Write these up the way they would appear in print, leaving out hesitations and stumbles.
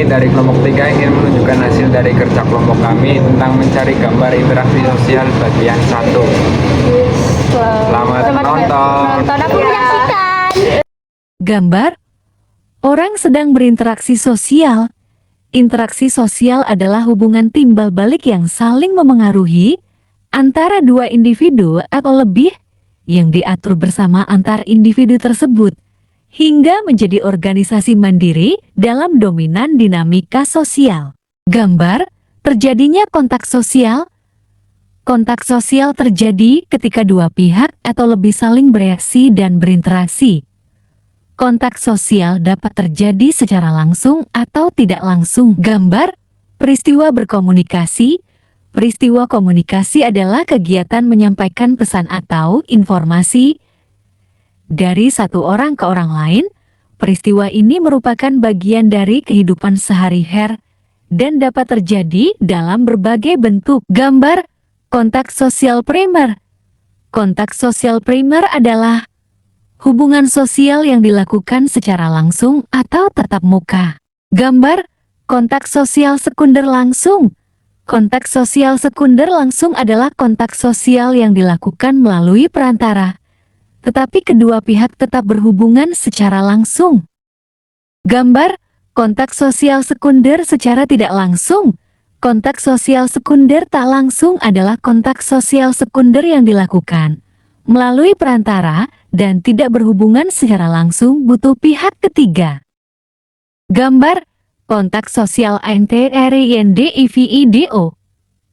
dari kelompok 3 ingin menunjukkan hasil dari kerja kelompok kami tentang mencari gambar interaksi sosial bagian 1. Selamat menonton. Aku menyaksikan. Gambar orang sedang berinteraksi sosial. Interaksi sosial adalah hubungan timbal balik yang saling memengaruhi antara dua individu atau lebih yang diatur bersama antar individu tersebut hingga menjadi organisasi mandiri dalam dominan dinamika sosial. Gambar terjadinya kontak sosial. Kontak sosial terjadi ketika dua pihak atau lebih saling bereaksi dan berinteraksi. Kontak sosial dapat terjadi secara langsung atau tidak langsung. Gambar peristiwa berkomunikasi. Peristiwa komunikasi adalah kegiatan menyampaikan pesan atau informasi dari satu orang ke orang lain. Peristiwa ini merupakan bagian dari kehidupan sehari-hari dan dapat terjadi dalam berbagai bentuk. Gambar kontak sosial primer. Kontak sosial primer adalah hubungan sosial yang dilakukan secara langsung atau tatap muka. Gambar kontak sosial sekunder langsung. Kontak sosial sekunder langsung adalah kontak sosial yang dilakukan melalui perantara, tetapi kedua pihak tetap berhubungan secara langsung. Gambar kontak sosial sekunder secara tidak langsung. Kontak sosial sekunder tak langsung adalah kontak sosial sekunder yang dilakukan melalui perantara dan tidak berhubungan secara langsung butuh pihak ketiga. Gambar kontak sosial individu.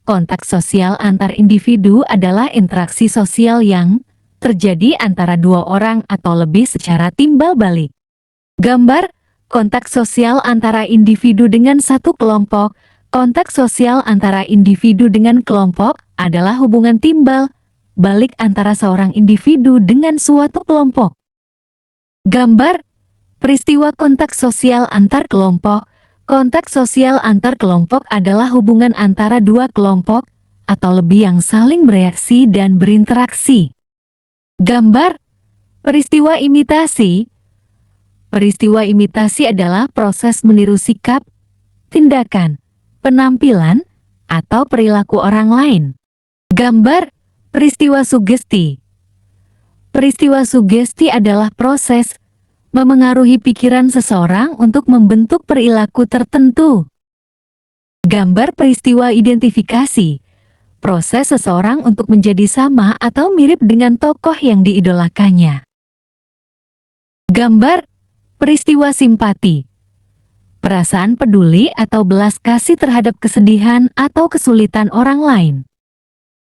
Kontak sosial antar individu adalah interaksi sosial yang terjadi antara dua orang atau lebih secara timbal balik. Gambar kontak sosial antara individu dengan satu kelompok. Kontak sosial antara individu dengan kelompok adalah hubungan timbal balik antara seorang individu dengan suatu kelompok. Gambar peristiwa kontak sosial antar kelompok. Kontak sosial antar kelompok adalah hubungan antara dua kelompok atau lebih yang saling bereaksi dan berinteraksi. Gambar peristiwa imitasi. Peristiwa imitasi adalah proses meniru sikap, tindakan, penampilan, atau perilaku orang lain. Gambar peristiwa sugesti. Peristiwa sugesti adalah proses memengaruhi pikiran seseorang untuk membentuk perilaku tertentu. Gambar peristiwa identifikasi. Proses seseorang untuk menjadi sama atau mirip dengan tokoh yang diidolakannya. Gambar peristiwa simpati. Perasaan peduli atau belas kasih terhadap kesedihan atau kesulitan orang lain.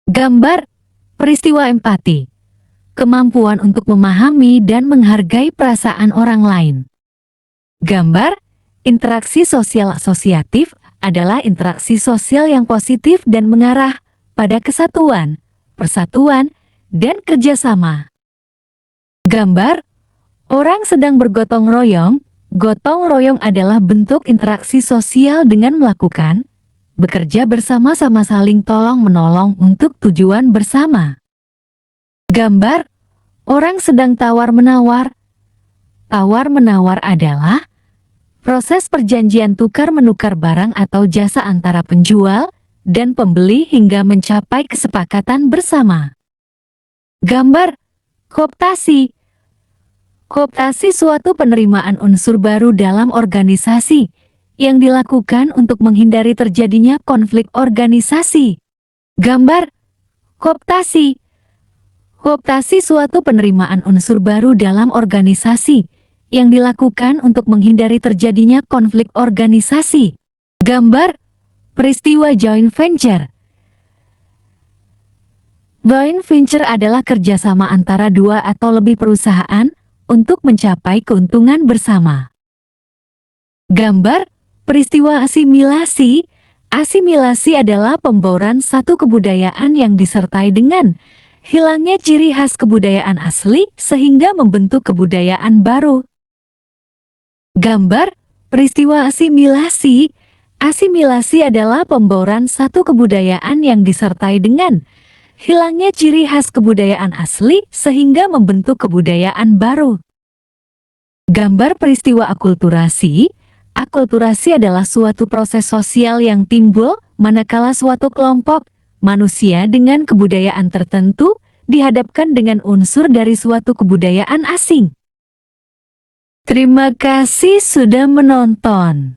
Gambar peristiwa empati. Kemampuan untuk memahami dan menghargai perasaan orang lain. Gambar interaksi sosial asosiatif adalah interaksi sosial yang positif dan mengarah pada kesatuan, persatuan, dan kerjasama. Gambar orang sedang bergotong royong. Gotong royong adalah bentuk interaksi sosial dengan melakukan, bekerja bersama-sama saling tolong-menolong untuk tujuan bersama. Gambar orang sedang tawar-menawar. Tawar-menawar adalah proses perjanjian tukar-menukar barang atau jasa antara penjual dan pembeli hingga mencapai kesepakatan bersama. Gambar kooptasi. Kooptasi suatu penerimaan unsur baru dalam organisasi yang dilakukan untuk menghindari terjadinya konflik organisasi. Gambar kooptasi. Kooptasi suatu penerimaan unsur baru dalam organisasi yang dilakukan untuk menghindari terjadinya konflik organisasi. Gambar peristiwa joint venture. Joint venture adalah kerjasama antara dua atau lebih perusahaan untuk mencapai keuntungan bersama. Gambar peristiwa asimilasi. Asimilasi adalah pembauran satu kebudayaan yang disertai dengan hilangnya ciri khas kebudayaan asli sehingga membentuk kebudayaan baru. Gambar peristiwa asimilasi. Asimilasi adalah pembauran satu kebudayaan yang disertai dengan hilangnya ciri khas kebudayaan asli sehingga membentuk kebudayaan baru. Gambar peristiwa akulturasi. Akulturasi adalah suatu proses sosial yang timbul manakala suatu kelompok manusia dengan kebudayaan tertentu dihadapkan dengan unsur dari suatu kebudayaan asing. Terima kasih sudah menonton.